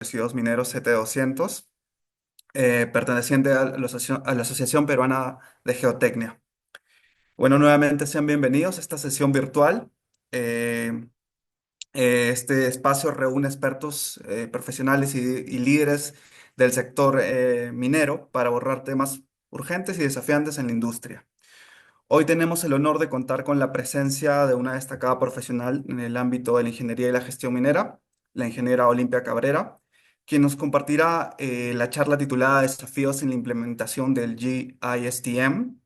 residuos mineros CT200, perteneciente a la Asociación Peruana de Geotecnia. Bueno, nuevamente sean bienvenidos a esta sesión virtual. Eh, este espacio reúne expertos profesionales y líderes del sector minero para abordar temas urgentes y desafiantes en la industria. Hoy tenemos el honor de contar con la presencia de una destacada profesional en el ámbito de la ingeniería y la gestión minera, la ingeniera Olimpia Cabrera, quien nos compartirá la charla titulada Desafíos en la implementación del GISTM.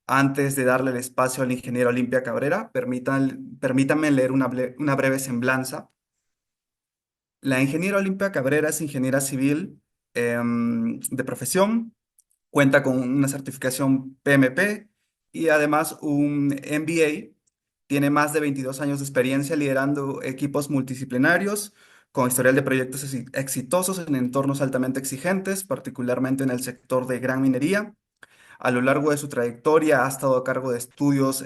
Antes de darle el espacio a la ingeniera Olimpia Cabrera, permítanme leer una breve semblanza. La ingeniera Olimpia Cabrera es ingeniera civil de profesión, cuenta con una certificación PMP y además un MBA. Tiene más de 22 años de experiencia liderando equipos multidisciplinarios con historial de proyectos exitosos en entornos altamente exigentes, particularmente en el sector de gran minería. A lo largo de su trayectoria ha estado a cargo de estudios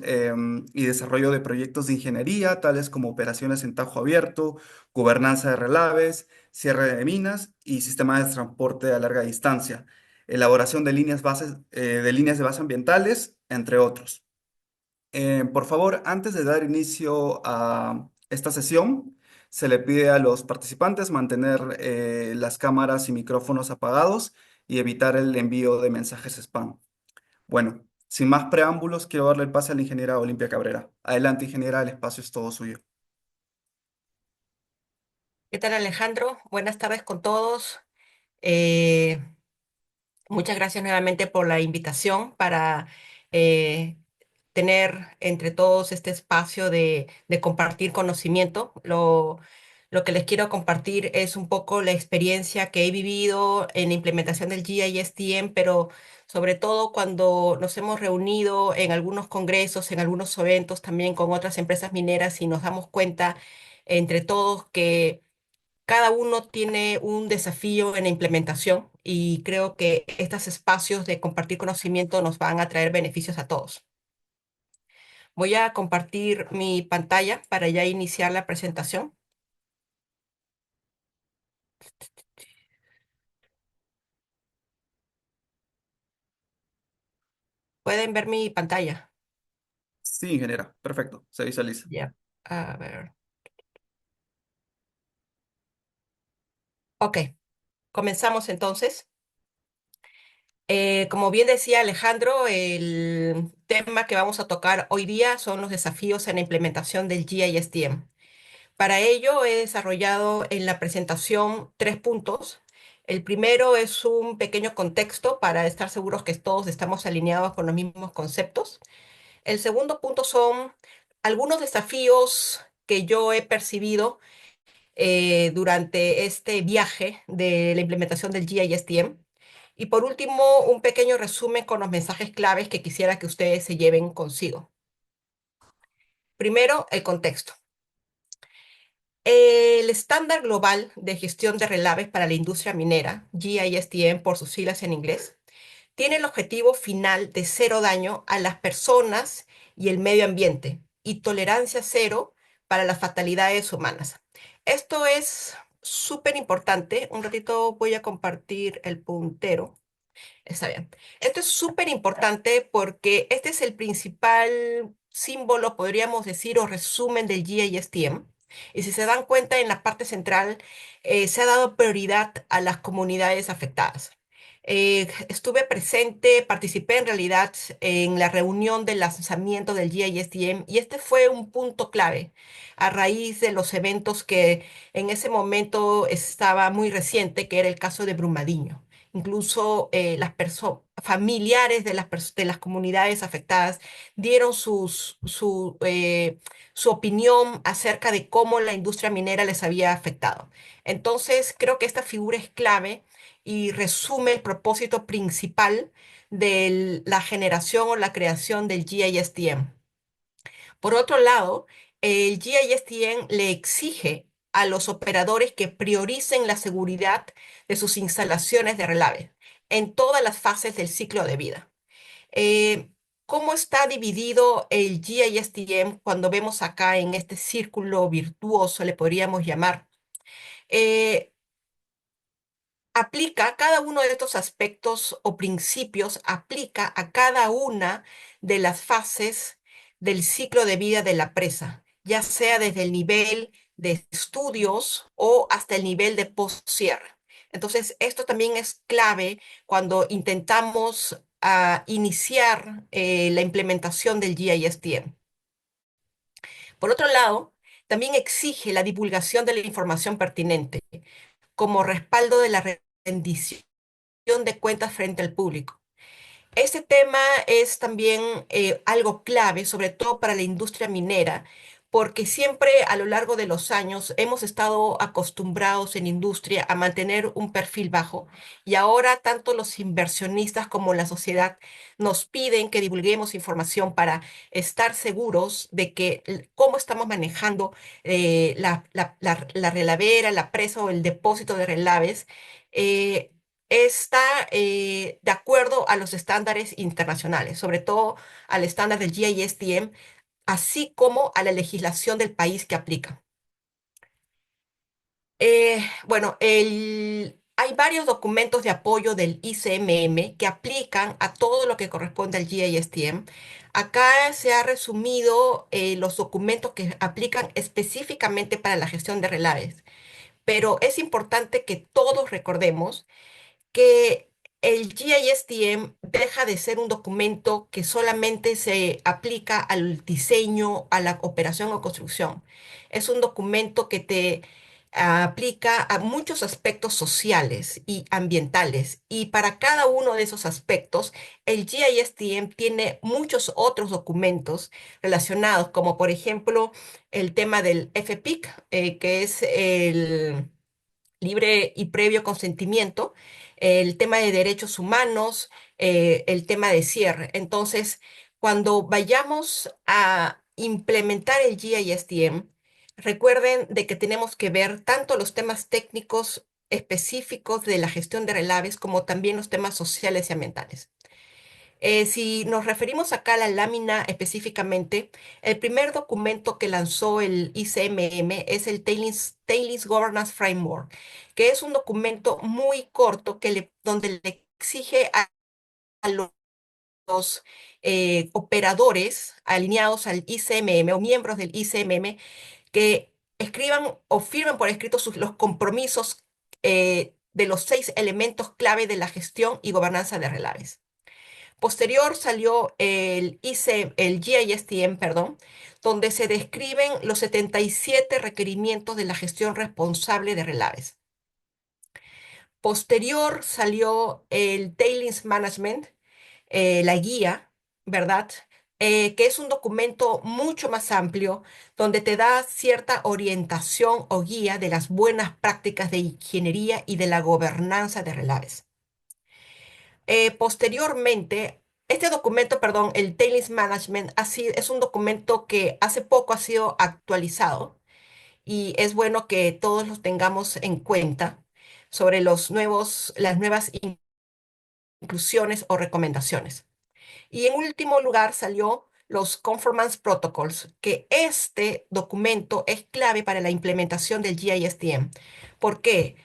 y desarrollo de proyectos de ingeniería, tales como operaciones en tajo abierto, gobernanza de relaves, cierre de minas y sistemas de transporte a larga distancia, elaboración de líneas de base ambientales, entre otros. Por favor, antes de dar inicio a esta sesión, se le pide a los participantes mantener las cámaras y micrófonos apagados y evitar el envío de mensajes spam. Bueno, sin más preámbulos, quiero darle el pase a la ingeniera Olimpia Cabrera. Adelante, ingeniera, el espacio es todo suyo. ¿Qué tal, Alejandro? Buenas tardes con todos. Eh, Muchas gracias nuevamente por la invitación para eh, tener entre todos este espacio de compartir conocimiento. Lo que les quiero compartir es un poco la experiencia que he vivido en la implementación del GISTM, pero sobre todo cuando nos hemos reunido en algunos congresos, en algunos eventos también con otras empresas mineras y nos damos cuenta entre todos que cada uno tiene un desafío en la implementación y creo que estos espacios de compartir conocimiento nos van a traer beneficios a todos. Voy a compartir mi pantalla para ya iniciar la presentación. ¿Pueden ver mi pantalla? Sí, ingeniera, perfecto, se visualiza. Ya. A ver. Ok, comenzamos entonces. Como bien decía Alejandro, el tema que vamos a tocar hoy día son los desafíos en la implementación del GISTM. Para ello he desarrollado en la presentación 3 puntos. El primero es un pequeño contexto para estar seguros que todos estamos alineados con los mismos conceptos. El segundo punto son algunos desafíos que yo he percibido durante este viaje de la implementación del GISTM. Y por último, un pequeño resumen con los mensajes claves que quisiera que ustedes se lleven consigo. Primero, el contexto. El estándar global de gestión de relaves para la industria minera, GISTM por sus siglas en inglés, tiene el objetivo final de cero daño a las personas y el medio ambiente y tolerancia cero para las fatalidades humanas. Esto es súper importante. Un ratito voy a compartir el puntero. Está bien. Esto es súper importante porque este es el principal símbolo, podríamos decir, o resumen del GISTM. Y si se dan cuenta, en la parte central se ha dado prioridad a las comunidades afectadas. Estuve presente, participé en realidad en la reunión del lanzamiento del GISTM y este fue un punto clave a raíz de los eventos que en ese momento estaba muy reciente, que era el caso de Brumadinho. Incluso las familiares de de las comunidades afectadas dieron su opinión acerca de cómo la industria minera les había afectado. Entonces, creo que esta figura es clave y resume el propósito principal de la generación o la creación del GISTM. Por otro lado, el GISTM le exige a los operadores que prioricen la seguridad de sus instalaciones de relave en todas las fases del ciclo de vida. Eh, ¿Cómo está dividido el GISTM cuando vemos acá en este círculo virtuoso, le podríamos llamar? Eh, aplica cada uno de estos aspectos o principios, aplica a cada una de las fases del ciclo de vida de la presa, ya sea desde el nivel de estudios o hasta el nivel de post-cierre. Entonces, esto también es clave cuando intentamos iniciar la implementación del GISTM. Por otro lado, también exige la divulgación de la información pertinente como respaldo de la rendición de cuentas frente al público. Este tema es también algo clave, sobre todo para la industria minera, porque siempre a lo largo de los años hemos estado acostumbrados en industria a mantener un perfil bajo y ahora tanto los inversionistas como la sociedad nos piden que divulguemos información para estar seguros de que cómo estamos manejando la relavera, la presa o el depósito de relaves. eh, Está de acuerdo a los estándares internacionales, sobre todo al estándar del GISTM, así como a la legislación del país que aplica. Bueno, hay varios documentos de apoyo del ICMM que aplican a todo lo que corresponde al GISTM. Acá se ha resumido los documentos que aplican específicamente para la gestión de relaves, pero es importante que todos recordemos que el GISTM deja de ser un documento que solamente se aplica al diseño, a la operación o construcción. Es un documento que te aplica a muchos aspectos sociales y ambientales. Y para cada uno de esos aspectos, el GISTM tiene muchos otros documentos relacionados, como por ejemplo el tema del FPIC, que es el libre y previo consentimiento, el tema de derechos humanos, el tema de cierre. Entonces, cuando vayamos a implementar el GISTM, recuerden de que tenemos que ver tanto los temas técnicos específicos de la gestión de relaves como también los temas sociales y ambientales. Si nos referimos acá a la lámina específicamente, el primer documento que lanzó el ICMM es el Tailings Governance Framework, que es un documento muy corto donde le exige a los operadores alineados al ICMM o miembros del ICMM que escriban o firmen por escrito los compromisos de los 6 elementos clave de la gestión y gobernanza de relaves. Posterior salió el GISTM, perdón, donde se describen los 77 requerimientos de la gestión responsable de relaves. Posterior salió el Tailings Management, la guía, ¿verdad? Que es un documento mucho más amplio donde te da cierta orientación o guía de las buenas prácticas de ingeniería y de la gobernanza de relaves. Posteriormente, este documento, perdón, el Tailings Management, es un documento que hace poco ha sido actualizado y es bueno que todos los tengamos en cuenta sobre las nuevas inclusiones o recomendaciones. Y en último lugar salió los Conformance Protocols, que este documento es clave para la implementación del GISTM. ¿Por qué?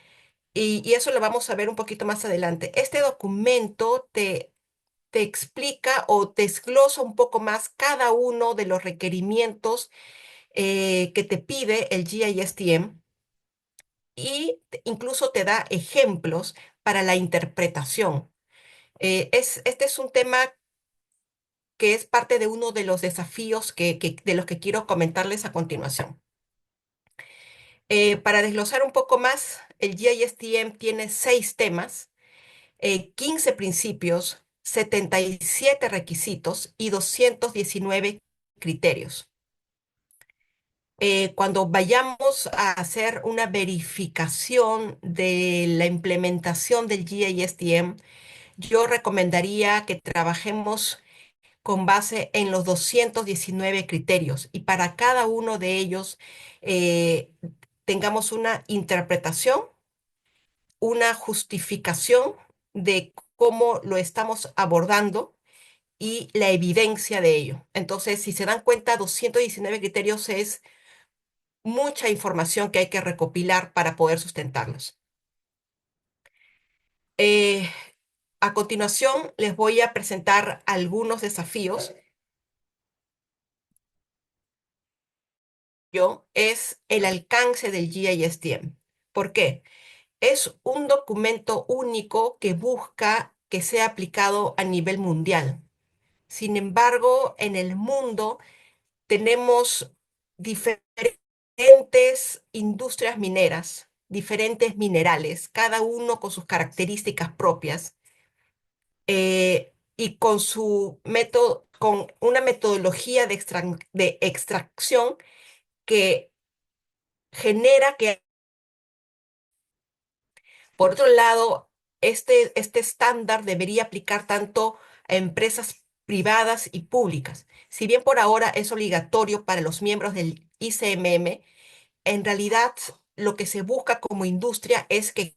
Y eso lo vamos a ver un poquito más adelante. Este documento te explica o te desglosa un poco más cada uno de los requerimientos que te pide el GISTM y incluso te da ejemplos para la interpretación. Este es un tema que es parte de uno de los desafíos de los que quiero comentarles a continuación. Para desglosar un poco más, el GISTM tiene 6 temas, 15 principios, 77 requisitos y 219 criterios. Cuando vayamos a hacer una verificación de la implementación del GISTM, yo recomendaría que trabajemos con base en los 219 criterios y para cada uno de ellos tengamos una interpretación, una justificación de cómo lo estamos abordando y la evidencia de ello. Entonces, si se dan cuenta, 219 criterios es mucha información que hay que recopilar para poder sustentarlos. Eh, a continuación, les voy a presentar algunos desafíos. Es el alcance del GISTM. ¿Por qué? Es un documento único que busca que sea aplicado a nivel mundial. Sin embargo, en el mundo tenemos diferentes industrias mineras, diferentes minerales, cada uno con sus características propias y con su método, con una metodología de extracción que genera que, por otro lado, este estándar debería aplicar tanto a empresas privadas y públicas. Si bien por ahora es obligatorio para los miembros del ICMM, en realidad lo que se busca como industria es que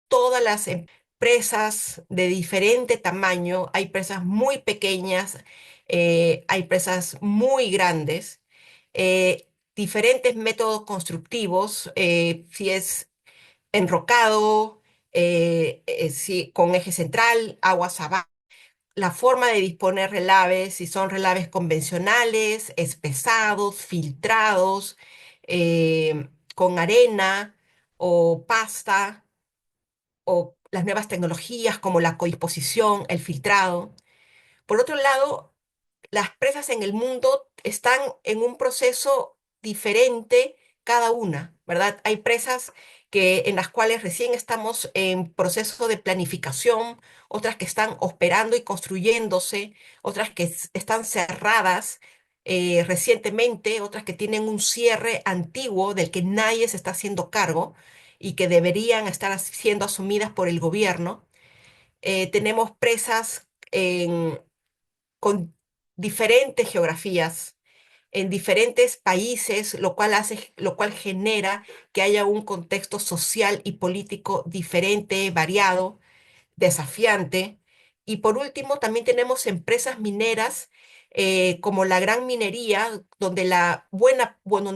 todas las empresas de diferente tamaño, hay empresas muy pequeñas, hay empresas muy grandes, diferentes métodos constructivos, si es enrocado, si con eje central, aguas abajo, la forma de disponer relaves, si son relaves convencionales, espesados, filtrados, con arena o pasta o las nuevas tecnologías como la codisposición, el filtrado. Por otro lado, las presas en el mundo están en un proceso diferente cada una, ¿verdad? Hay presas en las cuales recién estamos en proceso de planificación, otras que están operando y construyéndose, otras que están cerradas recientemente, otras que tienen un cierre antiguo del que nadie se está haciendo cargo y que deberían estar siendo asumidas por el gobierno. Tenemos presas con diferentes geografías en diferentes países, lo cual genera que haya un contexto social y político diferente, variado, desafiante. Y por último, también tenemos empresas mineras como la gran minería, donde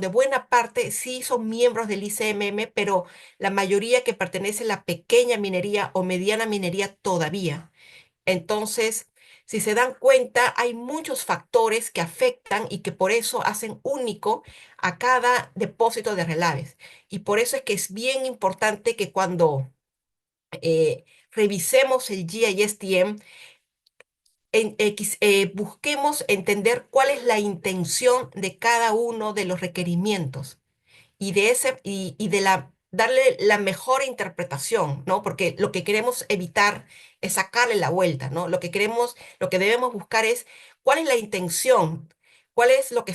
buena parte sí son miembros del ICMM, pero la mayoría que pertenece a la pequeña minería o mediana minería todavía. Entonces, si se dan cuenta, hay muchos factores que afectan y que por eso hacen único a cada depósito de relaves. Y por eso es que es bien importante que cuando revisemos el GISTM, busquemos entender cuál es la intención de cada uno de los requerimientos y de darle la mejor interpretación, ¿no? Porque lo que queremos evitar es sacarle la vuelta, ¿no? Lo que debemos buscar es cuál es la intención, cuál es lo que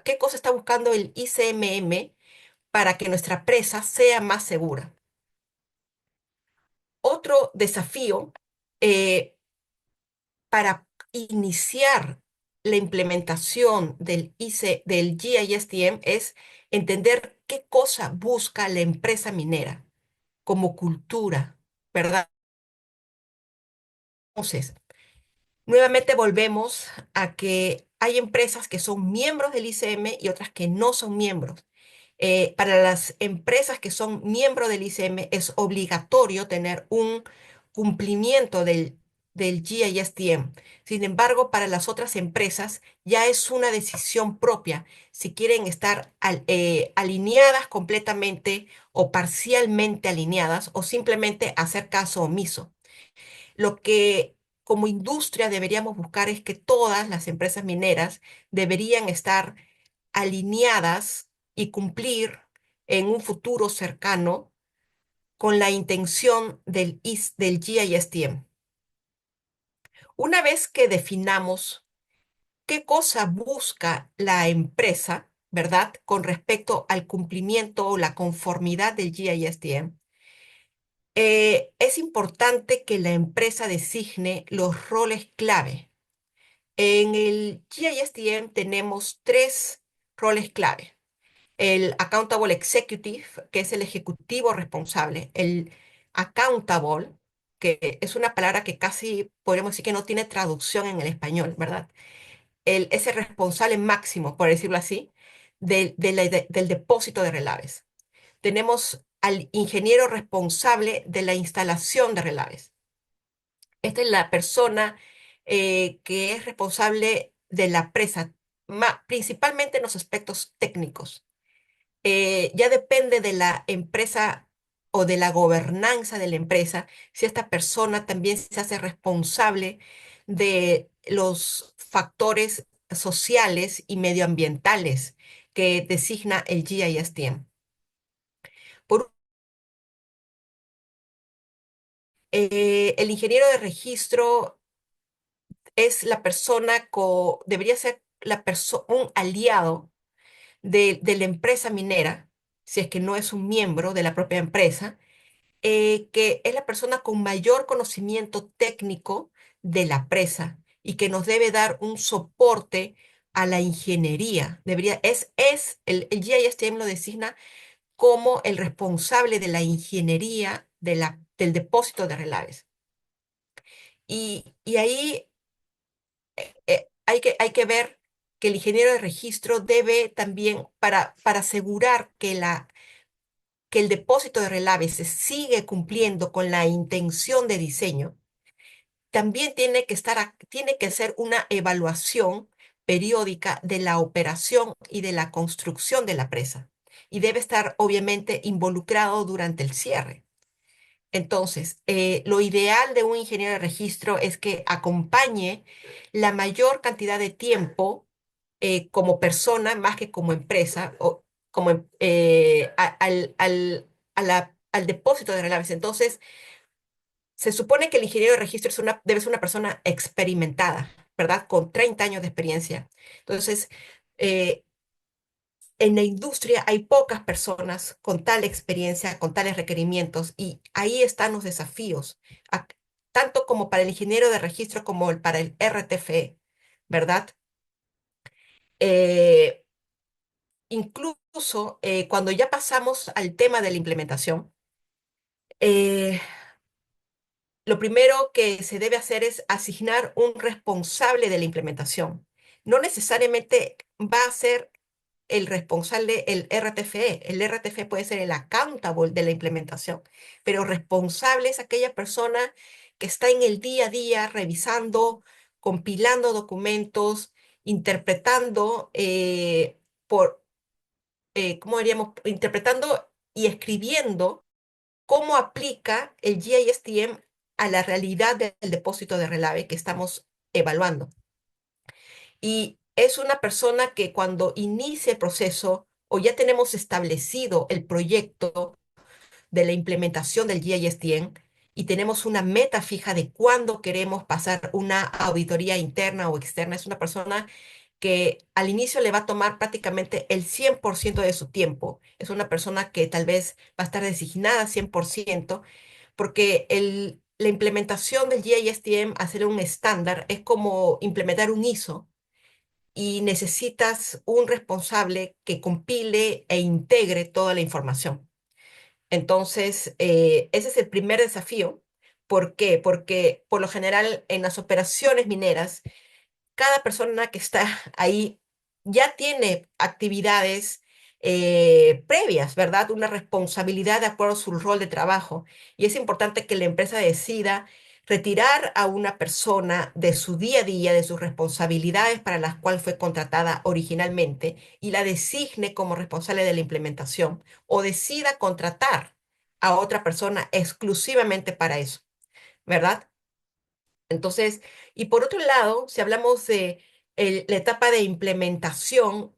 qué cosa está buscando el ICMM para que nuestra presa sea más segura. Otro desafío eh, para iniciar la implementación del GISTM es entender qué cosa busca la empresa minera como cultura, ¿verdad? Entonces, nuevamente volvemos a que hay empresas que son miembros del ICM y otras que no son miembros. Para las empresas que son miembros del ICM es obligatorio tener un cumplimiento del GISTM. Sin embargo, para las otras empresas ya es una decisión propia si quieren estar alineadas completamente o parcialmente alineadas o simplemente hacer caso omiso. Lo que como industria deberíamos buscar es que todas las empresas mineras deberían estar alineadas y cumplir en un futuro cercano con la intención del GISTM. Una vez que definamos qué cosa busca la empresa, ¿verdad? Con respecto al cumplimiento o la conformidad del GISTM, es importante que la empresa designe los roles clave. En el GISTM tenemos tres roles clave. El Accountable Executive, que es el ejecutivo responsable. El Accountable, que es una palabra que casi podríamos decir que no tiene traducción en el español, ¿verdad? ese responsable máximo, por decirlo así, del depósito de relaves. Tenemos al ingeniero responsable de la instalación de relaves. Esta es la persona que es responsable de la presa, principalmente en los aspectos técnicos. Ya depende de la empresa o de la gobernanza de la empresa si esta persona también se hace responsable de los factores sociales y medioambientales que designa el GISTM. Por, el ingeniero de registro es la persona, debería ser un aliado de la empresa minera, si es que no es un miembro de la propia empresa, que es la persona con mayor conocimiento técnico de la presa y que nos debe dar un soporte a la ingeniería. El GISTM lo designa como el responsable de la ingeniería del depósito de relaves. Y ahí hay que ver que el ingeniero de registro debe también, para asegurar que el depósito de relaves se sigue cumpliendo con la intención de diseño, también tiene que hacer una evaluación periódica de la operación y de la construcción de la presa. Y debe estar obviamente involucrado durante el cierre. Entonces, lo ideal de un ingeniero de registro es que acompañe la mayor cantidad de tiempo como persona más que como empresa o al depósito de relaves. Entonces, se supone que el ingeniero de registro debe ser una persona experimentada, ¿verdad? Con 30 años de experiencia. Entonces, eh, en la industria hay pocas personas con tal experiencia, con tales requerimientos, y ahí están los desafíos, ac- tanto como para el ingeniero de registro como para el RTFE, ¿verdad? Eh, Incluso cuando ya pasamos al tema de la implementación, eh, lo primero que se debe hacer es asignar un responsable de la implementación. No necesariamente va a ser el responsable, el RTFE. El RTFE puede ser el accountable de la implementación, pero responsable es aquella persona que está en el día a día revisando, compilando documentos, interpretando, ¿cómo diríamos? Interpretando y escribiendo cómo aplica el GISTM a la realidad del depósito de relave que estamos evaluando. Y es una persona que cuando inicia el proceso o ya tenemos establecido el proyecto de la implementación del GISTM y tenemos una meta fija de cuándo queremos pasar una auditoría interna o externa, es una persona que al inicio le va a tomar prácticamente el 100% de su tiempo. Es una persona que tal vez va a estar designada 100%, porque la implementación del GISTM, hacer un estándar, es como implementar un ISO y necesitas un responsable que compile e integre toda la información. Entonces, ese es el primer desafío. ¿Por qué? Porque por lo general en las operaciones mineras, cada persona que está ahí ya tiene actividades previas, ¿verdad? Una responsabilidad de acuerdo a su rol de trabajo. Y es importante que la empresa decida retirar a una persona de su día a día, de sus responsabilidades para las cuales fue contratada originalmente y la designe como responsable de la implementación o decida contratar a otra persona exclusivamente para eso, ¿verdad? Entonces, y por otro lado, si hablamos de la etapa de implementación,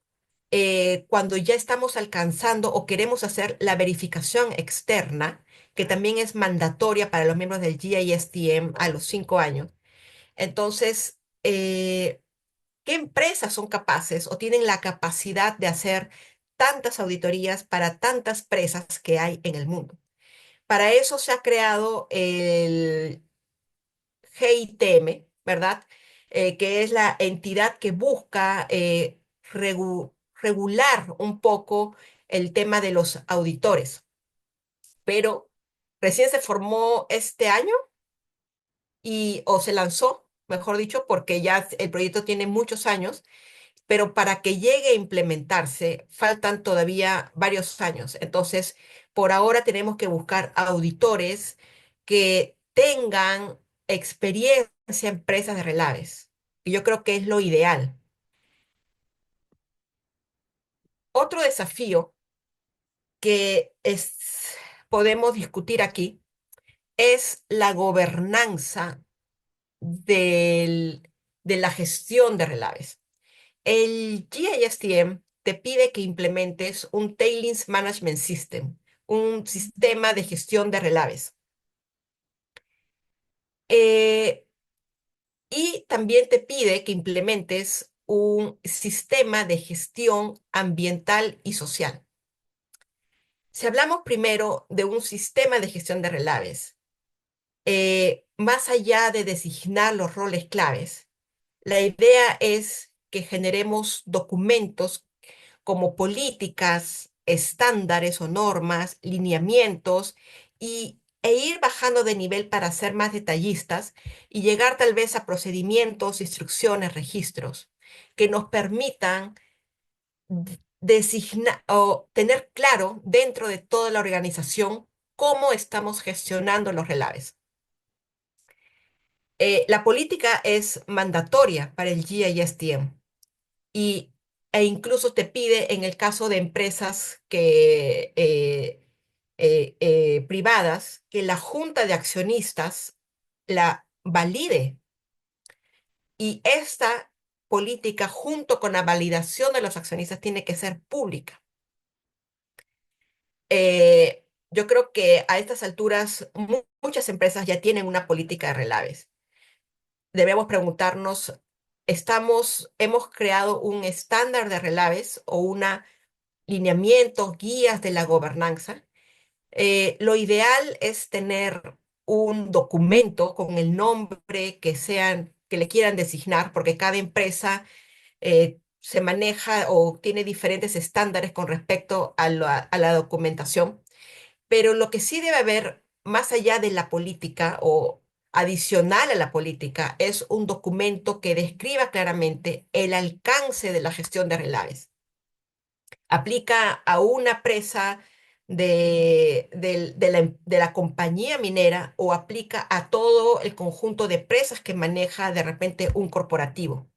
cuando ya estamos alcanzando o queremos hacer la verificación externa, que también es mandatoria para los miembros del GISTM a los 5 años, entonces, ¿qué empresas son capaces o tienen la capacidad de hacer tantas auditorías para tantas presas que hay en el mundo? Para eso se ha creado el GITM, ¿verdad? Que es la entidad que busca regular un poco el tema de los auditores, pero recién se formó este año o se lanzó. mejor dicho, porque ya el proyecto tiene muchos años, pero para que llegue a implementarse faltan todavía varios años. Entonces, por ahora tenemos que buscar auditores que tengan experiencia en empresas de relaves. Y yo creo que es lo ideal. Otro desafío podemos discutir aquí es la gobernanza de la gestión de relaves. El GISTM te pide que implementes un Tailings Management System, un sistema de gestión de relaves. Eh, y también te pide que implementes un sistema de gestión ambiental y social. Si hablamos primero de un sistema de gestión de relaves, más allá de designar los roles claves, la idea es que generemos documentos como políticas, estándares o normas, lineamientos e ir bajando de nivel para ser más detallistas y llegar tal vez a procedimientos, instrucciones, registros que nos permitan designar o tener claro dentro de toda la organización cómo estamos gestionando los relaves. La política es mandatoria para el GISTM y, e incluso te pide en el caso de empresas privadas que la junta de accionistas la valide y esta política junto con la validación de los accionistas tiene que ser pública. Yo creo que a estas alturas muchas empresas ya tienen una política de relaves. Debemos preguntarnos, hemos creado un estándar de relaves o una lineamientos, guías de la gobernanza? Lo ideal es tener un documento con el nombre que le quieran designar, porque cada empresa se maneja o tiene diferentes estándares con respecto a la documentación. Pero lo que sí debe haber, más allá de la política o adicional a la política, es un documento que describa claramente el alcance de la gestión de relaves. Aplica a una presa de la compañía minera o aplica a todo el conjunto de presas que maneja de repente un corporativo.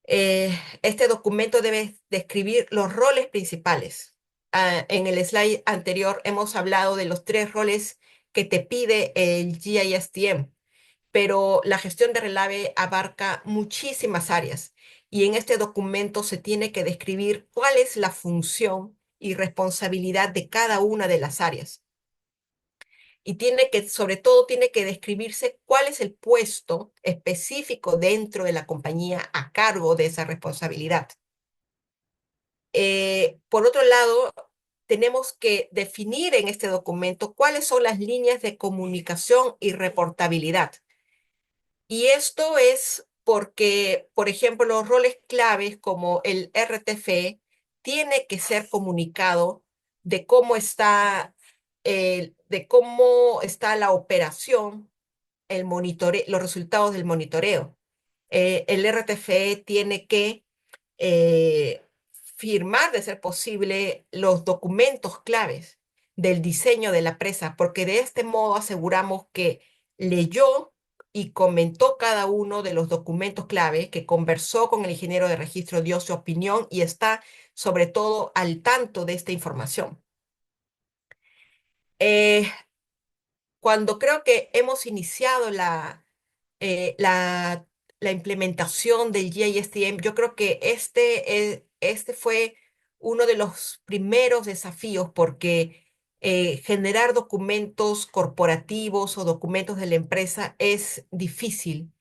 Este documento debe describir los roles principales. En el slide anterior hemos hablado de los tres roles que te pide el GISTM, pero la gestión de relave abarca muchísimas áreas y en este documento se tiene que describir cuál es la función y responsabilidad de cada una de las áreas. Y sobre todo, tiene que describirse cuál es el puesto específico dentro de la compañía a cargo de esa responsabilidad. Por otro lado, tenemos que definir en este documento cuáles son las líneas de comunicación y reportabilidad. Y esto es porque, por ejemplo, los roles claves como el RTFE tiene que ser comunicado de de cómo está la operación, los resultados del monitoreo. El RTFE tiene que eh, firmar, de ser posible, los documentos claves del diseño de la presa, porque de este modo aseguramos que leyó y comentó cada uno de los documentos clave, que conversó con el ingeniero de registro, dio su opinión y está sobre todo al tanto de esta información. Eh, Cuando creo que hemos iniciado eh, la, la implementación del GISTM, yo creo que este fue uno de los primeros desafíos porque generar documentos corporativos o documentos de la empresa es difícil.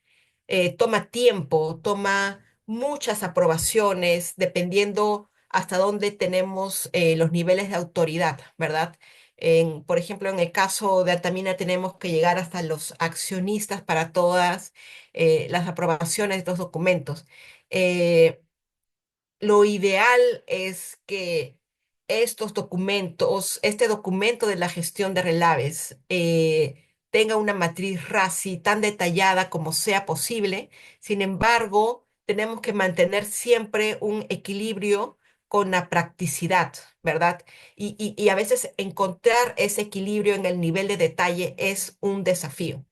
Toma tiempo, toma muchas aprobaciones, dependiendo hasta dónde tenemos los niveles de autoridad, ¿verdad? Por ejemplo, en el caso de Altamira tenemos que llegar hasta los accionistas para todas las aprobaciones de estos documentos. Eh, lo ideal es que este documento de la gestión de relaves, tenga una matriz RACI tan detallada como sea posible. Sin embargo, tenemos que mantener siempre un equilibrio con la practicidad, ¿verdad? Y a veces encontrar ese equilibrio en el nivel de detalle es un desafío.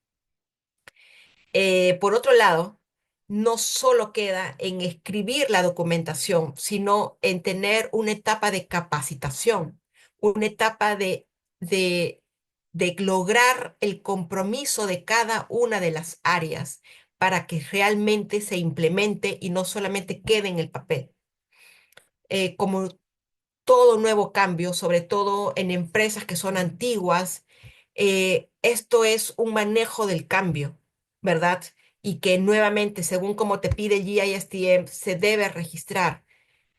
Por otro lado, no solo queda en escribir la documentación, sino en tener una etapa de capacitación, una etapa de, de lograr el compromiso de cada una de las áreas para que realmente se implemente y no solamente quede en el papel. Como todo nuevo cambio, sobre todo en empresas que son antiguas, esto es un manejo del cambio, ¿verdad? Y que nuevamente, según como te pide GISTM, se debe registrar.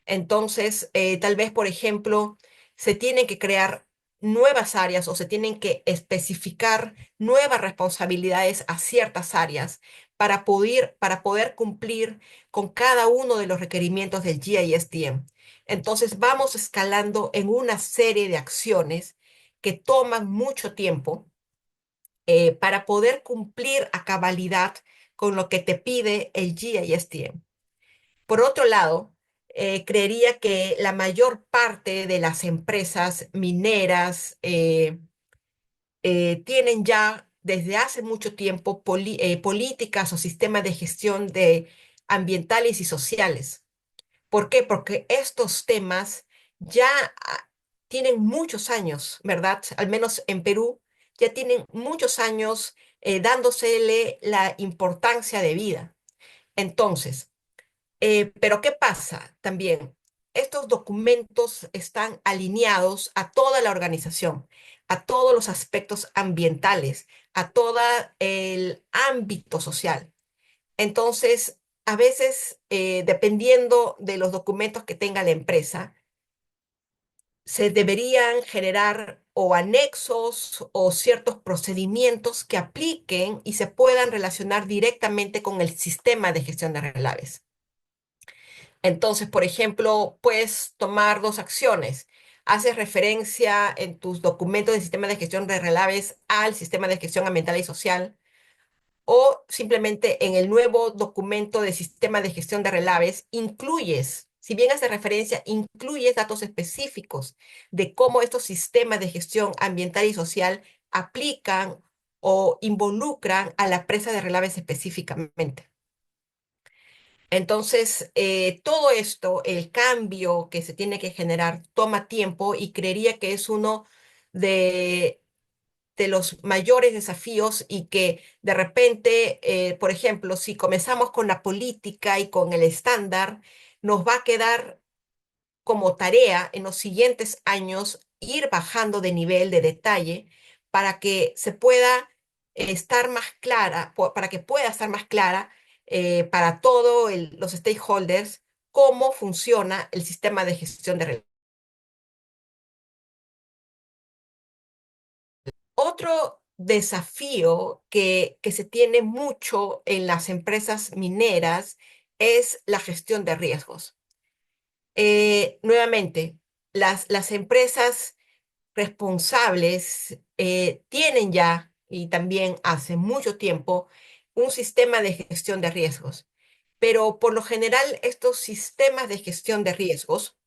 Entonces, tal vez, por ejemplo, se tienen que crear nuevas áreas o se tienen que especificar nuevas responsabilidades a ciertas áreas para poder cumplir con cada uno de los requerimientos del GISTM. Entonces, vamos escalando en una serie de acciones que toman mucho tiempo para poder cumplir a cabalidad con lo que te pide el GISTM. Por otro lado, creería que la mayor parte de las empresas mineras tienen ya desde hace mucho tiempo políticas o sistemas de gestión de ambientales y sociales. ¿Por qué? Porque estos temas ya tienen muchos años, ¿verdad? Al menos en Perú ya tienen muchos años dándosele la importancia de vida. Entonces, pero ¿qué pasa también? Estos documentos están alineados a toda la organización, a todos los aspectos ambientales, a todo el ámbito social. Entonces, a veces, dependiendo de los documentos que tenga la empresa, se deberían generar o anexos o ciertos procedimientos que apliquen y se puedan relacionar directamente con el sistema de gestión de relaves. Entonces, por ejemplo, puedes tomar dos acciones. Haces referencia en tus documentos del sistema de gestión de relaves al sistema de gestión ambiental y social, o simplemente en el nuevo documento de sistema de gestión de relaves incluyes, si bien hace referencia, incluyes datos específicos de cómo estos sistemas de gestión ambiental y social aplican o involucran a la presa de relaves específicamente. Entonces, todo esto, el cambio que se tiene que generar, toma tiempo y creería que es uno de, de los mayores desafíos y que de repente, por ejemplo, si comenzamos con la política y con el estándar, nos va a quedar como tarea en los siguientes años ir bajando de nivel de detalle para que se pueda estar más clara, para que pueda estar más clara para todos los stakeholders cómo funciona el sistema de gestión de recursos. Otro desafío que se tiene mucho en las empresas mineras es la gestión de riesgos. Nuevamente, las empresas responsables tienen ya, y también hace mucho tiempo, un sistema de gestión de riesgos. Pero por lo general, estos sistemas de gestión de riesgos,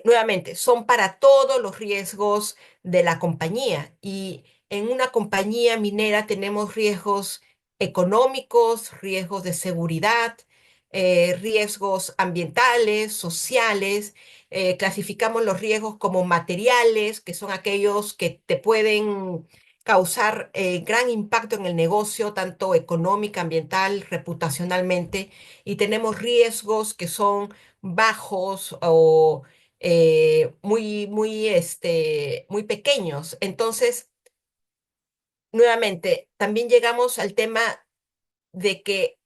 nuevamente, son para todos los riesgos de la compañía. Y en una compañía minera tenemos riesgos económicos, riesgos de seguridad, riesgos ambientales, sociales. Clasificamos los riesgos como materiales, que son aquellos que te pueden causar gran impacto en el negocio, tanto económica, ambiental, reputacionalmente. Y tenemos riesgos que son bajos o muy pequeños. Entonces, nuevamente, también llegamos al tema de que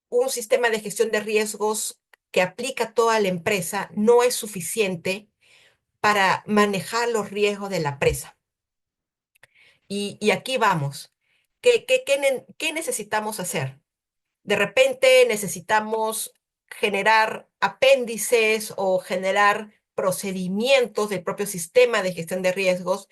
un sistema de gestión de riesgos que aplica a toda la empresa no es suficiente para manejar los riesgos de la presa. Y aquí vamos. ¿Qué necesitamos hacer? De repente necesitamos generar apéndices o generar procedimientos del propio sistema de gestión de riesgos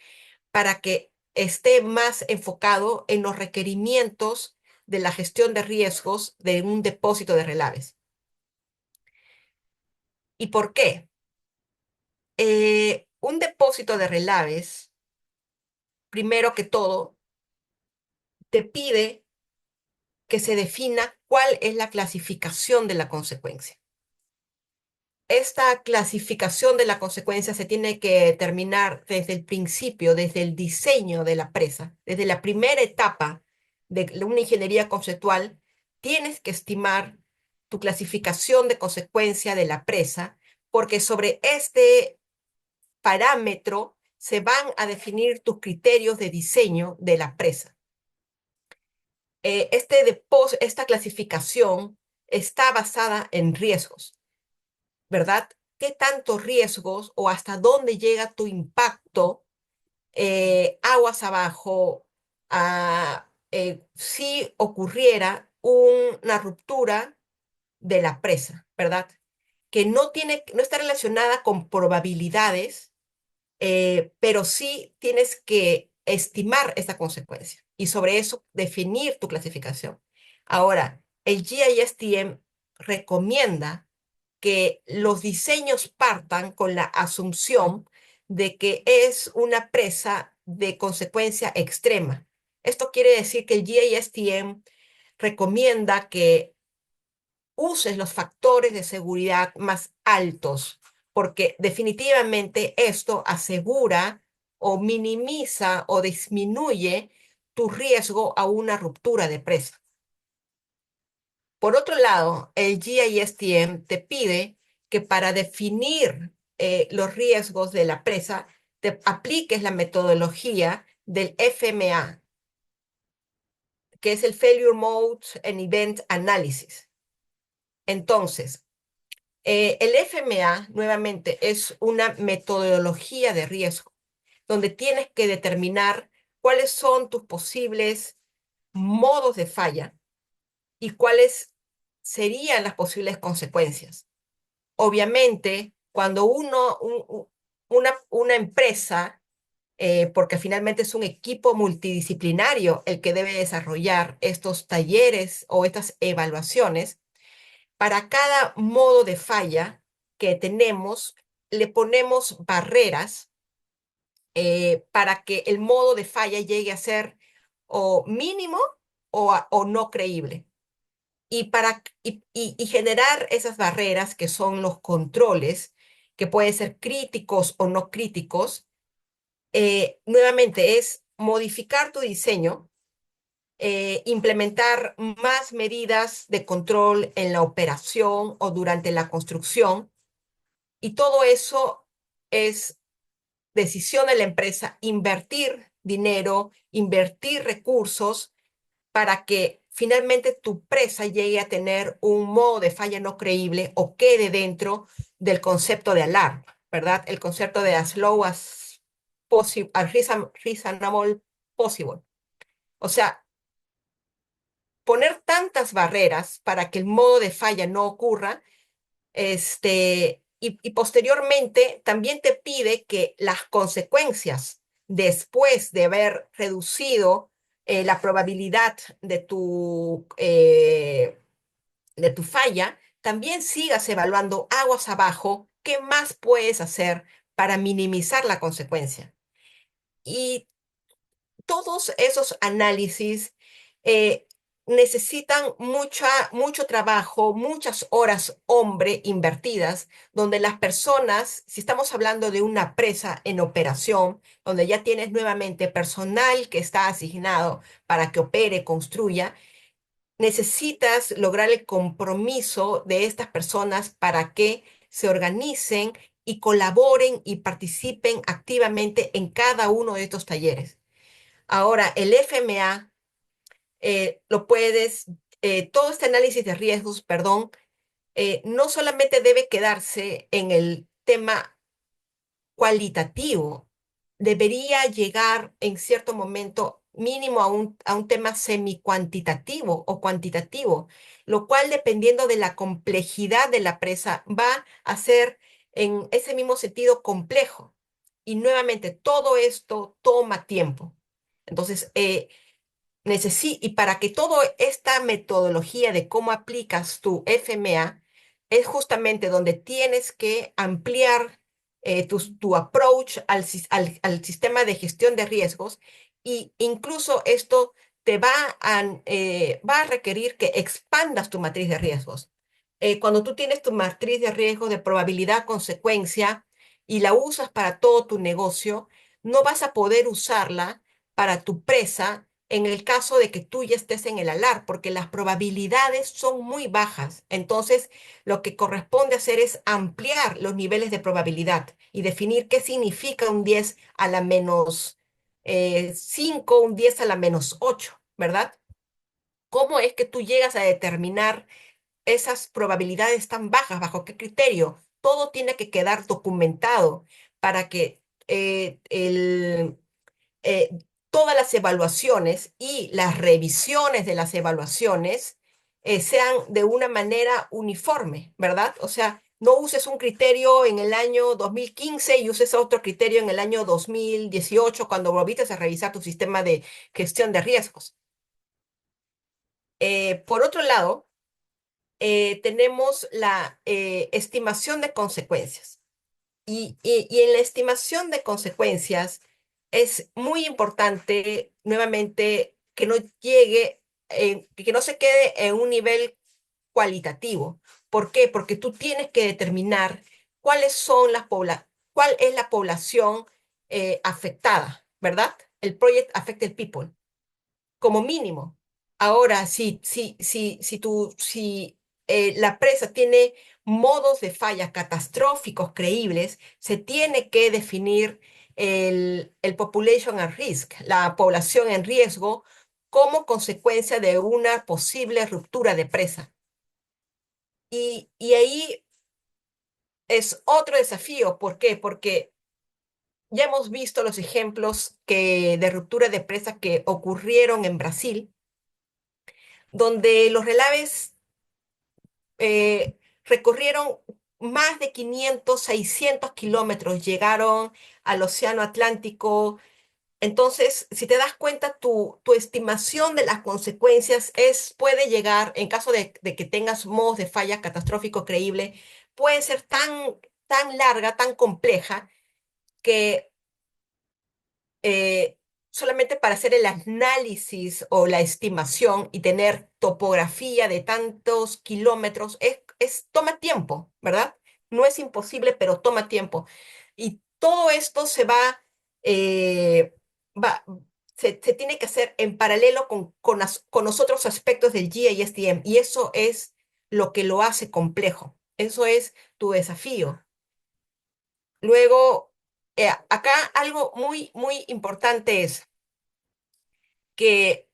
para que esté más enfocado en los requerimientos de la gestión de riesgos de un depósito de relaves. ¿Y por qué? Un depósito de relaves, primero que todo, te pide que se defina cuál es la clasificación de la consecuencia. Esta clasificación de la consecuencia se tiene que determinar desde el principio, desde el diseño de la presa, desde la primera etapa de una ingeniería conceptual. Tienes que estimar tu clasificación de consecuencia de la presa, porque sobre este parámetro se van a definir tus criterios de diseño de la presa. Esta clasificación está basada en riesgos, ¿verdad? ¿Qué tantos riesgos o hasta dónde llega tu impacto aguas abajo si ocurriera una ruptura de la presa, ¿verdad? Que no está relacionada con probabilidades, pero sí tienes que estimar esta consecuencia y sobre eso definir tu clasificación. Ahora, el GISTM recomienda que los diseños partan con la asunción de que es una presa de consecuencia extrema. Esto quiere decir que el GISTM recomienda que uses los factores de seguridad más altos, porque definitivamente esto asegura o minimiza o disminuye tu riesgo a una ruptura de presa. Por otro lado, el GISTM te pide que para definir los riesgos de la presa, te apliques la metodología del FMA, que es el Failure Mode and Event Analysis. Entonces, el FMA, nuevamente, es una metodología de riesgo, donde tienes que determinar cuáles son tus posibles modos de falla y cuáles serían las posibles consecuencias. Obviamente, cuando una empresa, porque finalmente es un equipo multidisciplinario el que debe desarrollar estos talleres o estas evaluaciones, para cada modo de falla que tenemos, le ponemos barreras para que el modo de falla llegue a ser o mínimo o no creíble. Y generar esas barreras que son los controles, que pueden ser críticos o no críticos, nuevamente es modificar tu diseño, implementar más medidas de control en la operación o durante la construcción. Y todo eso es decisión de la empresa, invertir dinero, invertir recursos para que finalmente tu presa llegue a tener un modo de falla no creíble o quede dentro del concepto de alarma, ¿verdad? El concepto de as low as possible, reasonable possible. O sea, poner tantas barreras para que el modo de falla no ocurra, y posteriormente también te pide que las consecuencias después de haber reducido la probabilidad de tu falla, también sigas evaluando aguas abajo qué más puedes hacer para minimizar la consecuencia. Y todos esos análisis eh, necesitan mucho trabajo, muchas horas hombre invertidas, donde las personas, si estamos hablando de una presa en operación, donde ya tienes nuevamente personal que está asignado para que opere, construya, necesitas lograr el compromiso de estas personas para que se organicen y colaboren y participen activamente en cada uno de estos talleres. Ahora, el FMA todo este análisis de riesgos, perdón, no solamente debe quedarse en el tema cualitativo, debería llegar en cierto momento mínimo a un tema semi-cuantitativo o cuantitativo, lo cual dependiendo de la complejidad de la presa va a ser en ese mismo sentido complejo. Y nuevamente, todo esto toma tiempo. Entonces, y para que toda esta metodología de cómo aplicas tu FMA es justamente donde tienes que ampliar tu approach al sistema de gestión de riesgos y incluso esto va a requerir que expandas tu matriz de riesgos. Cuando tú tienes tu matriz de riesgos de probabilidad consecuencia y la usas para todo tu negocio, no vas a poder usarla para tu presa en el caso de que tú ya estés en el alar, porque las probabilidades son muy bajas. Entonces, lo que corresponde hacer es ampliar los niveles de probabilidad y definir qué significa un 10 a la menos 5, un 10 a la menos 8, ¿verdad? ¿Cómo es que tú llegas a determinar esas probabilidades tan bajas? ¿Bajo qué criterio? Todo tiene que quedar documentado para que eh, todas las evaluaciones y las revisiones de las evaluaciones sean de una manera uniforme, ¿verdad? O sea, no uses un criterio en el año 2015 y uses otro criterio en el año 2018 cuando volviste a revisar tu sistema de gestión de riesgos. Por otro lado, tenemos la estimación de consecuencias. Y en la estimación de consecuencias es muy importante, nuevamente, que no llegue, que no se quede en un nivel cualitativo. ¿Por qué? Porque tú tienes que determinar cuál es la población afectada, ¿verdad? El project affected people como mínimo. Ahora, si la presa tiene modos de falla catastróficos creíbles, se tiene que definir el population at risk, la población en riesgo, como consecuencia de una posible ruptura de presa. Y ahí es otro desafío. ¿Por qué? Porque ya hemos visto los ejemplos de ruptura de presa que ocurrieron en Brasil donde los relaves eh, recorrieron más de 500, 600 kilómetros, llegaron al Océano Atlántico. Entonces, si te das cuenta, tu estimación de las consecuencias puede llegar, en caso de que tengas modos de falla catastrófico creíble, puede ser tan larga, tan compleja, que eh, solamente para hacer el análisis o la estimación y tener topografía de tantos kilómetros, toma tiempo, ¿verdad? No es imposible, pero toma tiempo. Y todo esto eh, va, se tiene que hacer en paralelo con los otros aspectos del GISTM, y eso es lo que lo hace complejo. Eso es tu desafío. Luego, acá algo muy importante es que,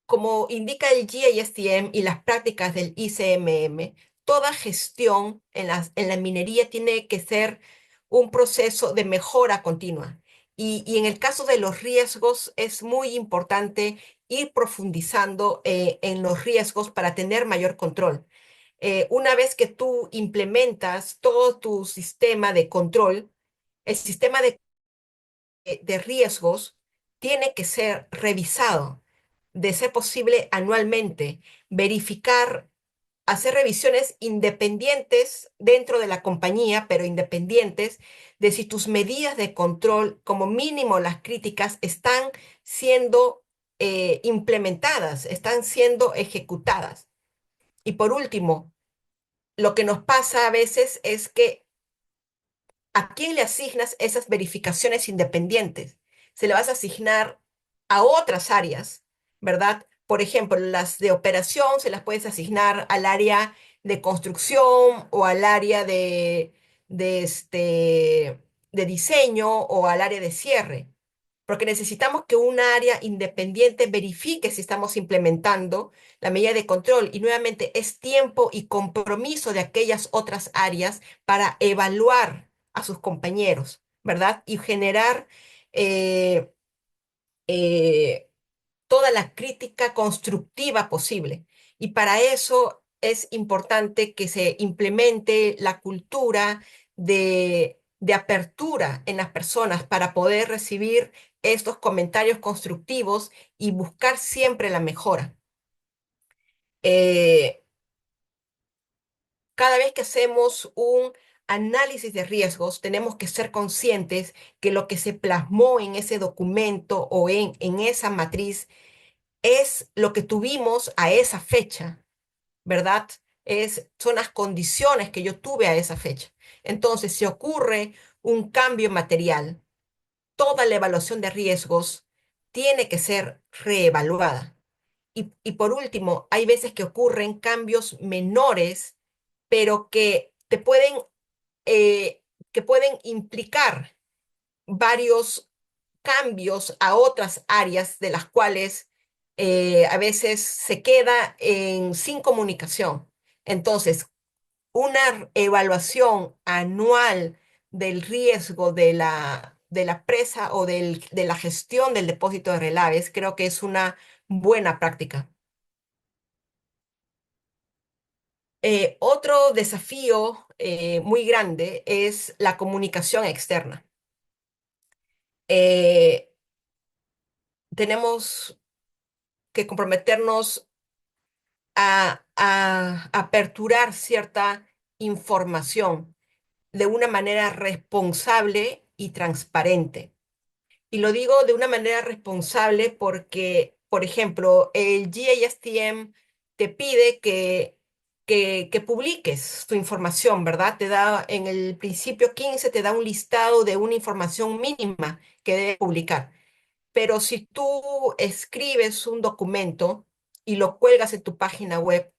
como indica el GISTM y las prácticas del ICMM, toda gestión en la minería tiene que ser un proceso de mejora continua. Y en el caso de los riesgos, es muy importante ir profundizando en los riesgos para tener mayor control. Una vez que tú implementas todo tu sistema de control, el sistema de riesgos tiene que ser revisado, de ser posible anualmente, verificar, hacer revisiones independientes dentro de la compañía, pero independientes, de si tus medidas de control, como mínimo las críticas, están siendo implementadas, están siendo ejecutadas. Y por último, lo que nos pasa a veces es que ¿a quién le asignas esas verificaciones independientes? Se le vas a asignar a otras áreas, ¿verdad? Por ejemplo, las de operación se las puedes asignar al área de construcción o al área de, este, de diseño o al área de cierre, porque necesitamos que un área independiente verifique si estamos implementando la medida de control, y nuevamente es tiempo y compromiso de aquellas otras áreas para evaluar a sus compañeros, ¿verdad? Y generar eh, eh, toda la crítica constructiva posible. Y para eso es importante que se implemente la cultura de apertura en las personas para poder recibir estos comentarios constructivos y buscar siempre la mejora. Eh, Cada vez que hacemos un análisis de riesgos, tenemos que ser conscientes que lo que se plasmó en ese documento o en esa matriz es lo que tuvimos a esa fecha, ¿verdad? Son las condiciones que yo tuve a esa fecha. Entonces, si ocurre un cambio material, toda la evaluación de riesgos tiene que ser reevaluada. Y por último, hay veces que ocurren cambios menores, pero eh, que pueden implicar varios cambios a otras áreas de las cuales a veces se queda sin comunicación. Entonces, una evaluación anual del riesgo de la presa o de la gestión del depósito de relaves creo que es una buena práctica. Otro desafío muy grande es la comunicación externa. Eh, Tenemos que comprometernos a aperturar cierta información de una manera responsable y transparente. Y lo digo de una manera responsable porque, por ejemplo, el GASTM te pide que publiques tu información, ¿verdad? Te da, en el principio 15 te da un listado de una información mínima que debes publicar. Pero si tú escribes un documento y lo cuelgas en tu página web,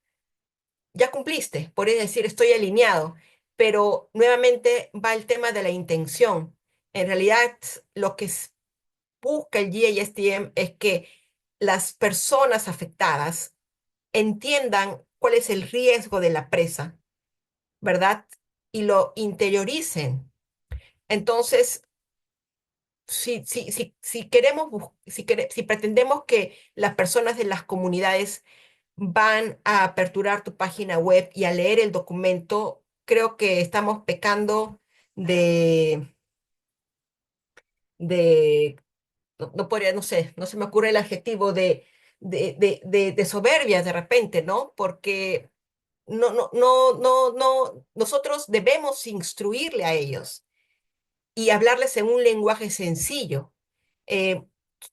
ya cumpliste, por decir, estoy alineado, pero nuevamente va el tema de la intención. En realidad, lo que busca el GASTM es que las personas afectadas entiendan cuál es el riesgo de la presa, ¿verdad? Y lo interioricen. Entonces, si queremos, si pretendemos que las personas de las comunidades van a aperturar tu página web y a leer el documento, creo que estamos pecando de, de no podría, no sé, no se me ocurre el adjetivo de soberbia de repente, ¿no? Porque nosotros debemos instruirle a ellos y hablarles en un lenguaje sencillo. Eh,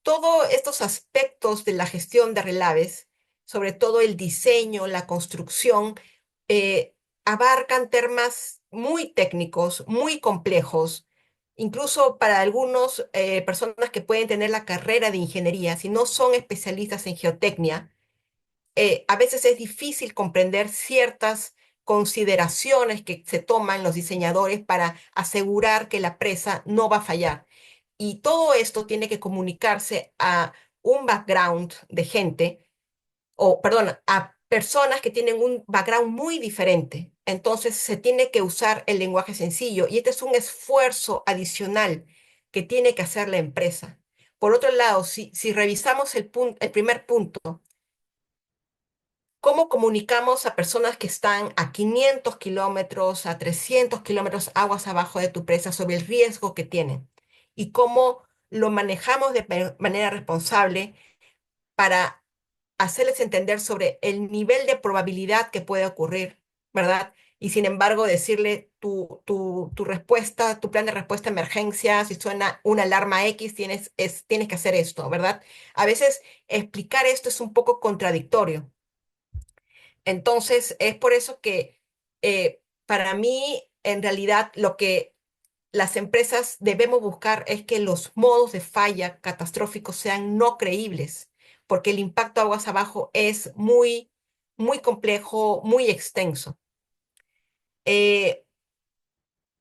Todos estos aspectos de la gestión de relaves, sobre todo el diseño, la construcción, eh, abarcan temas muy técnicos, muy complejos, incluso para algunas personas que pueden tener la carrera de ingeniería, si no son especialistas en geotecnia, a veces es difícil comprender ciertas consideraciones que se toman los diseñadores para asegurar que la presa no va a fallar. Y todo esto tiene que comunicarse a un background de gente, o perdón, a personas que tienen un background muy diferente. Entonces se tiene que usar el lenguaje sencillo y este es un esfuerzo adicional que tiene que hacer la empresa. Por otro lado, si revisamos el primer punto, ¿cómo comunicamos a personas que están a 500 kilómetros, a 300 kilómetros aguas abajo de tu presa sobre el riesgo que tienen? ¿Y cómo lo manejamos de manera responsable para hacerles entender sobre el nivel de probabilidad que puede ocurrir, ¿verdad? Y sin embargo, decirle tu respuesta, tu plan de respuesta a emergencia, si suena una alarma X, tienes que hacer esto, ¿verdad? A veces explicar esto es un poco contradictorio. Entonces, es por eso que para mí, en realidad, lo que las empresas debemos buscar es que los modos de falla catastróficos sean no creíbles, porque el impacto aguas abajo es muy complejo, muy extenso. Eh,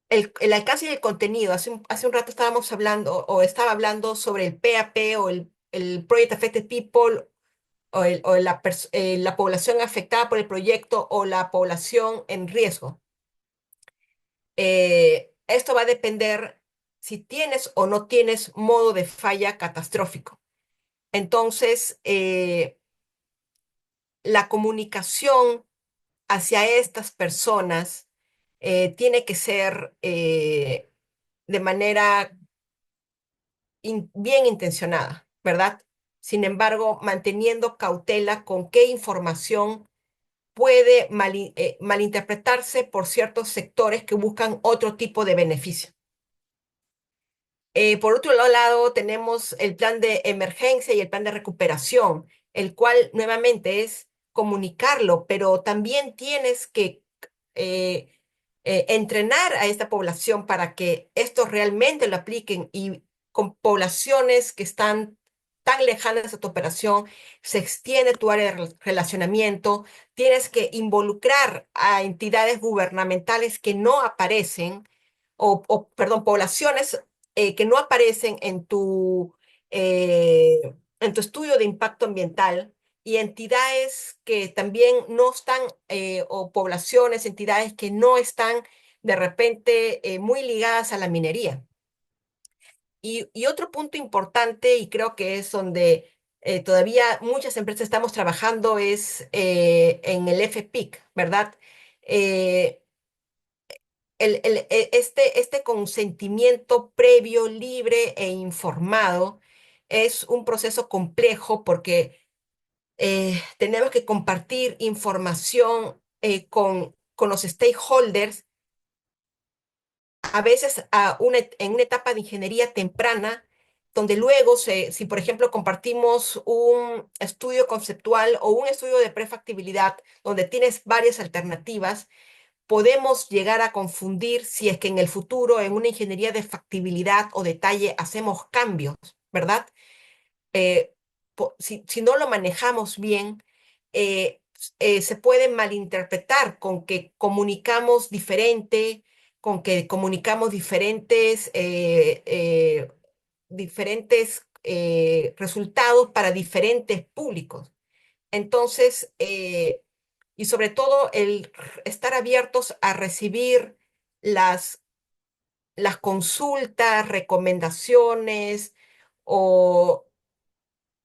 el alcance y el contenido, hace un rato estábamos hablando, o estaba hablando sobre el PAP o el Project Affected People o la población afectada por el proyecto o la población en riesgo. Esto va a depender si tienes o no tienes modo de falla catastrófico. Entonces, la comunicación hacia estas personas tiene que ser de manera bien intencionada, ¿verdad? Sin embargo, manteniendo cautela con qué información puede malinterpretarse por ciertos sectores que buscan otro tipo de beneficio. Por otro lado, tenemos el plan de emergencia y el plan de recuperación, el cual nuevamente es comunicarlo, pero también tienes que eh, entrenar a esta población para que esto realmente lo apliquen y con poblaciones que están tan lejanas de tu operación, se extiende tu área de relacionamiento, tienes que involucrar a entidades gubernamentales que no aparecen, perdón, poblaciones que no aparecen en tu estudio de impacto ambiental y entidades que también no están, o poblaciones, entidades que no están de repente muy ligadas a la minería. Y otro punto importante, y creo que es donde todavía muchas empresas estamos trabajando, es en el FPIC, ¿verdad? Eh, este consentimiento previo, libre e informado es un proceso complejo porque tenemos que compartir información con los stakeholders, a veces en una etapa de ingeniería temprana, donde luego, si por ejemplo compartimos un estudio conceptual o un estudio de prefactibilidad, donde tienes varias alternativas, podemos llegar a confundir si es que en el futuro, en una ingeniería de factibilidad o detalle, hacemos cambios, ¿verdad? eh, si no lo manejamos bien, se puede malinterpretar con que comunicamos diferente, con que comunicamos diferentes resultados para diferentes públicos. Entonces, y sobre todo el estar abiertos a recibir las, las consultas, recomendaciones o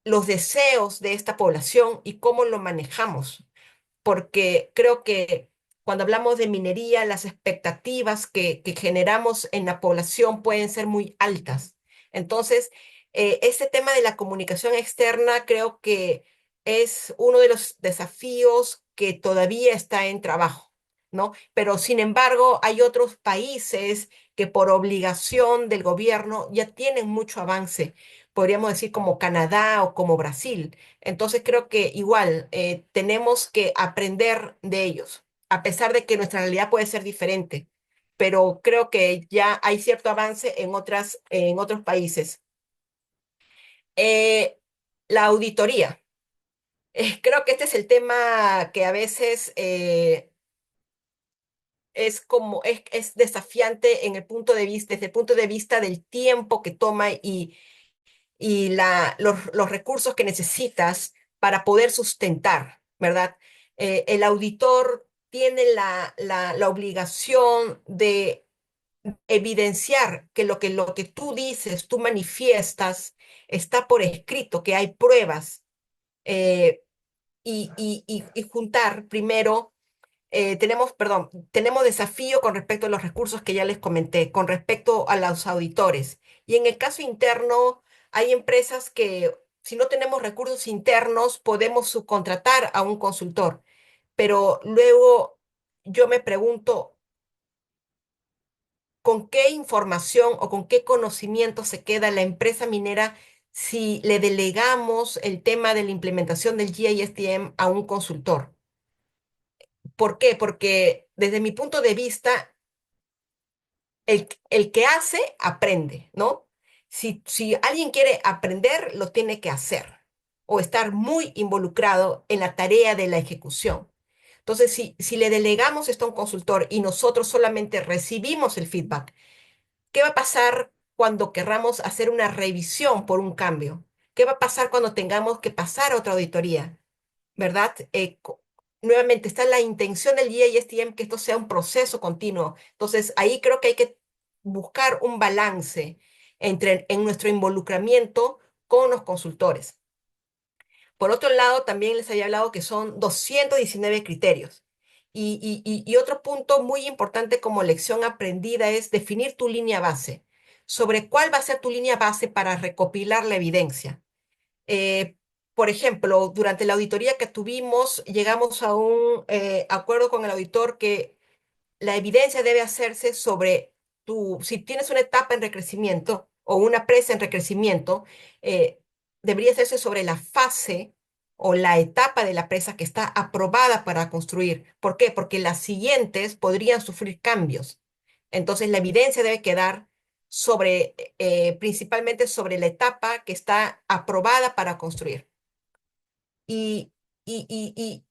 los deseos de esta población y cómo lo manejamos, porque creo que cuando hablamos de minería, las expectativas que generamos en la población pueden ser muy altas. Entonces, este tema de la comunicación externa creo que es uno de los desafíos que todavía está en trabajo, ¿no? Pero sin embargo, hay otros países que por obligación del gobierno ya tienen mucho avance, podríamos decir como Canadá o como Brasil. Entonces creo que igual tenemos que aprender de ellos, a pesar de que nuestra realidad puede ser diferente, pero creo que ya hay cierto avance en otros países. Eh, la auditoría. Creo que este es el tema que a veces es desafiante en el punto de vista, desde el punto de vista del tiempo que toma y los recursos que necesitas para poder sustentar, ¿verdad? El auditor tiene la obligación de evidenciar que lo que tú dices, tú manifiestas, está por escrito, que hay pruebas, eh, y juntar primero tenemos desafío con respecto a los recursos que ya les comenté, con respecto a los auditores. Y en el caso interno, hay empresas que si no tenemos recursos internos, podemos subcontratar a un consultor. Pero luego yo me pregunto, ¿con qué información o con qué conocimiento se queda la empresa minera si le delegamos el tema de la implementación del GISTM a un consultor? ¿Por qué? Porque desde mi punto de vista, el que hace, aprende, ¿no? Si alguien quiere aprender, lo tiene que hacer o estar muy involucrado en la tarea de la ejecución. Entonces, si le delegamos esto a un consultor y nosotros solamente recibimos el feedback, ¿qué va a pasar cuando querramos hacer una revisión por un cambio? ¿Qué va a pasar cuando tengamos que pasar a otra auditoría? ¿Verdad? Nuevamente está la intención del GISTM que esto sea un proceso continuo. Entonces, ahí creo que hay que buscar un balance en nuestro involucramiento con los consultores. Por otro lado, también les había hablado que son 219 criterios. Y otro punto muy importante como lección aprendida es definir tu línea base. sobre cuál va a ser tu línea base para recopilar la evidencia. Eh, por ejemplo, durante la auditoría que tuvimos, llegamos a un acuerdo con el auditor que la evidencia debe hacerse sobre si tienes una etapa en recrecimiento o una presa en recrecimiento, eh, debería hacerse sobre la fase o la etapa de la presa que está aprobada para construir. ¿Por qué? Porque las siguientes podrían sufrir cambios. Entonces, la evidencia debe quedar principalmente sobre la etapa que está aprobada para construir. Y, y, y, y,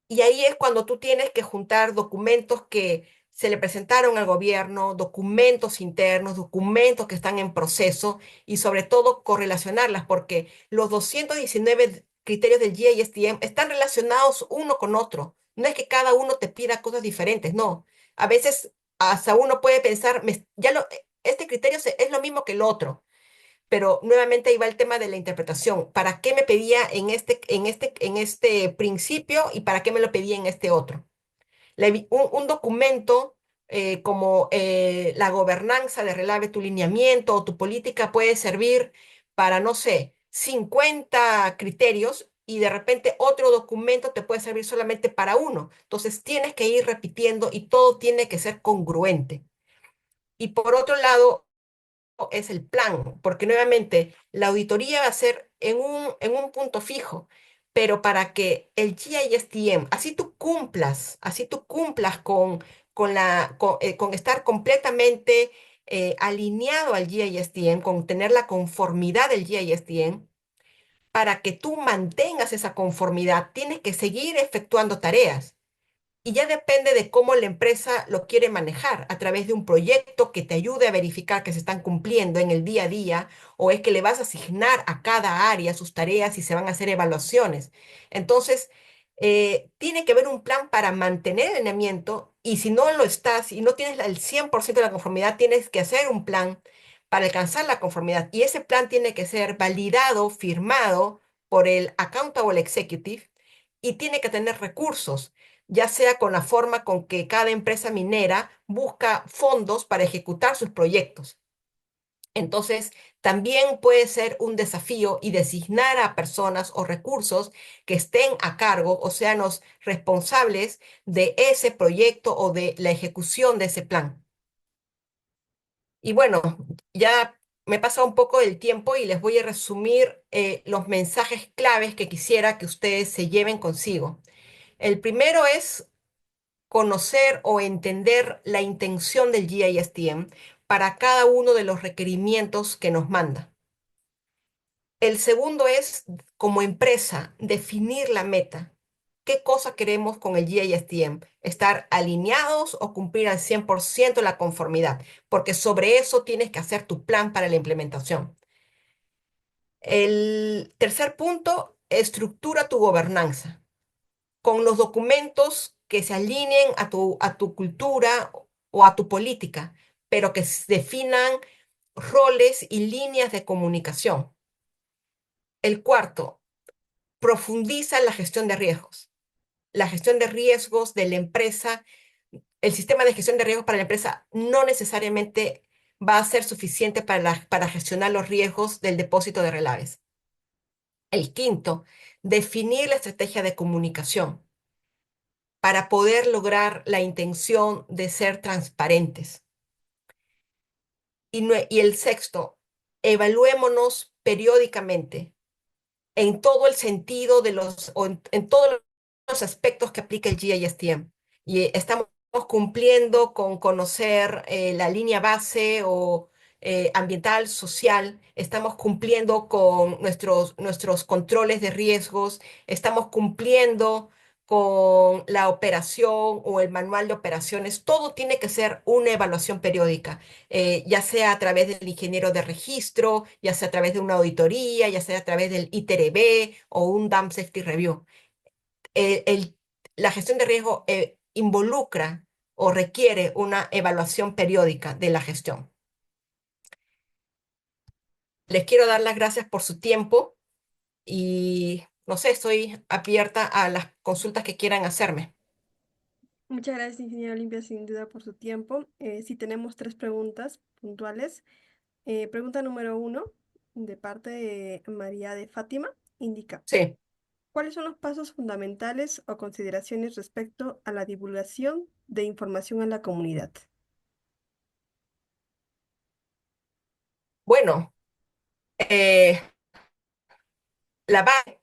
y ahí es cuando tú tienes que juntar documentos que se le presentaron al gobierno, documentos internos, documentos que están en proceso y sobre todo correlacionarlas, porque los 219 criterios del GISTM están relacionados uno con otro. No es que cada uno te pida cosas diferentes, no. A veces hasta uno puede pensar, este criterio es lo mismo que el otro, pero nuevamente ahí va el tema de la interpretación. ¿Para qué me pedía en este principio y para qué me lo pedía en este otro? Un documento como la gobernanza de relave, tu lineamiento o tu política puede servir para, no sé, 50 criterios y de repente otro documento te puede servir solamente para uno. Entonces tienes que ir repitiendo y todo tiene que ser congruente. Y por otro lado, es el plan, porque nuevamente la auditoría va a ser en un punto fijo, pero para que el GISTM, así tú cumplas con estar completamente alineado al GISTM, con tener la conformidad del GISTM, para que tú mantengas esa conformidad, tienes que seguir efectuando tareas. Y ya depende de cómo la empresa lo quiere manejar, a través de un proyecto que te ayude a verificar que se están cumpliendo en el día a día, o es que le vas a asignar a cada área sus tareas y se van a hacer evaluaciones. Entonces, tiene que haber un plan para mantener el alineamiento y si no lo estás y no tienes el 100% de la conformidad, tienes que hacer un plan para alcanzar la conformidad. Y ese plan tiene que ser validado, firmado por el Accountable Executive y tiene que tener recursos, ya sea con la forma con que cada empresa minera busca fondos para ejecutar sus proyectos. Entonces, también puede ser un desafío y designar a personas o recursos que estén a cargo o sean los responsables de ese proyecto o de la ejecución de ese plan. Y bueno, ya me he pasado un poco del tiempo y les voy a resumir los mensajes claves que quisiera que ustedes se lleven consigo. El primero es conocer o entender la intención del GISTM para cada uno de los requerimientos que nos manda. El segundo es, como empresa, definir la meta. ¿Qué cosa queremos con el GISTM? ¿Estar alineados o cumplir al 100% la conformidad? Porque sobre eso tienes que hacer tu plan para la implementación. El tercer punto, estructura tu gobernanza con los documentos que se alineen a tu cultura o a tu política, pero que definan roles y líneas de comunicación. El cuarto, profundiza la gestión de riesgos. La gestión de riesgos de la empresa, el sistema de gestión de riesgos para la empresa no necesariamente va a ser suficiente para gestionar los riesgos del depósito de relaves. El quinto, definir la estrategia de comunicación para poder lograr la intención de ser transparentes. Y el sexto, evaluémonos periódicamente en todo el sentido o en todos los aspectos que aplica el GISTM. Y estamos cumpliendo con conocer la línea base o ambiental, social, estamos cumpliendo con nuestros controles de riesgos, estamos cumpliendo con la operación o el manual de operaciones. Todo tiene que ser una evaluación periódica, ya sea a través del ingeniero de registro, ya sea a través de una auditoría, ya sea a través del ITRB o un Dam Safety Review. El- el- la gestión de riesgo involucra o requiere una evaluación periódica de la gestión. Les quiero dar las gracias por su tiempo y no sé, estoy abierta a las consultas que quieran hacerme. Muchas gracias, ingeniero Olimpia, sin duda por su tiempo. Sí tenemos tres preguntas puntuales. Pregunta número 1, de parte de María de Fátima, indica, Sí, ¿cuáles son los pasos fundamentales o consideraciones respecto a la divulgación de información a la comunidad? bueno, eh, la base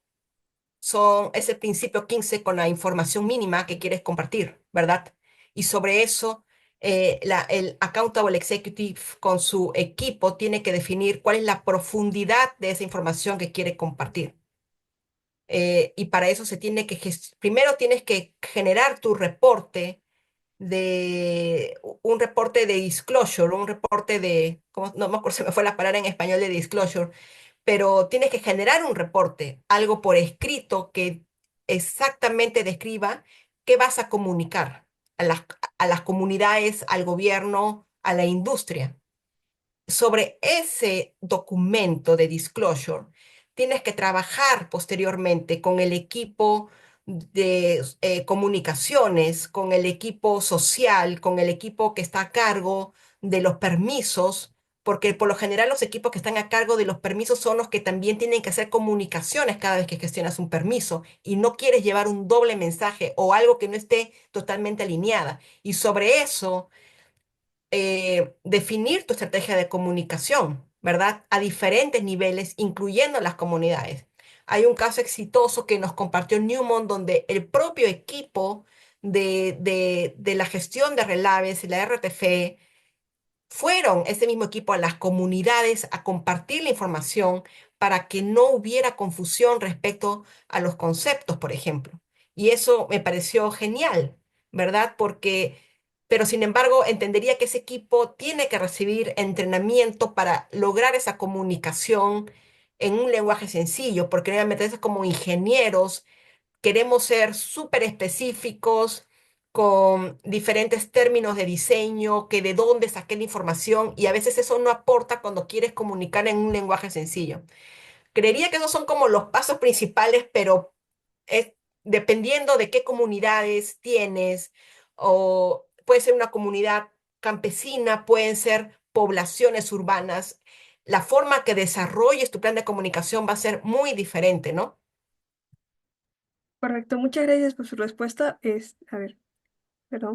es el principio 15 con la información mínima que quieres compartir, ¿verdad? Y sobre eso, el Accountable Executive con su equipo tiene que definir cuál es la profundidad de esa información que quiere compartir. Y para eso se tiene que, primero tienes que generar tu reporte un reporte de disclosure, un reporte de, no me acuerdo, se me fue la palabra en español de disclosure, pero tienes que generar un reporte, algo por escrito que exactamente describa qué vas a comunicar a las comunidades, al gobierno, a la industria. Sobre ese documento de disclosure, tienes que trabajar posteriormente con el equipo de comunicaciones, con el equipo social, con el equipo que está a cargo de los permisos, porque por lo general los equipos que están a cargo de los permisos son los que también tienen que hacer comunicaciones cada vez que gestionas un permiso y no quieres llevar un doble mensaje o algo que no esté totalmente alineada. Y sobre eso definir tu estrategia de comunicación, ¿verdad? A diferentes niveles, incluyendo las comunidades. Hay un caso exitoso que nos compartió Newmont, donde el propio equipo de la gestión de relaves y la RTF fueron ese mismo equipo a las comunidades a compartir la información para que no hubiera confusión respecto a los conceptos, por ejemplo. Y eso me pareció genial, ¿verdad? Porque, pero sin embargo, entendería que ese equipo tiene que recibir entrenamiento para lograr esa comunicación en un lenguaje sencillo, porque obviamente es como ingenieros queremos ser súper específicos con diferentes términos de diseño, que de dónde saqué la información y a veces eso no aporta cuando quieres comunicar en un lenguaje sencillo. Creería que esos son como los pasos principales, pero es, dependiendo de qué comunidades tienes, o puede ser una comunidad campesina, pueden ser poblaciones urbanas, la forma que desarrolles tu plan de comunicación va a ser muy diferente, ¿no? Correcto, muchas gracias por su respuesta. A ver, perdón.